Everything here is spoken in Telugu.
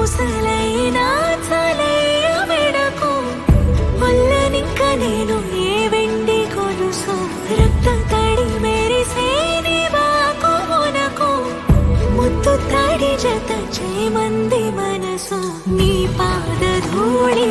ఊసలైనా చలయ్య మెడకు ఒల్లనింక నేను ఏ వెండి కొలుసు రక్త తడి మెరిసే నివాకు మునకు ముత్తు తడి జత చేమంది మనసు నీ పాద ధూళి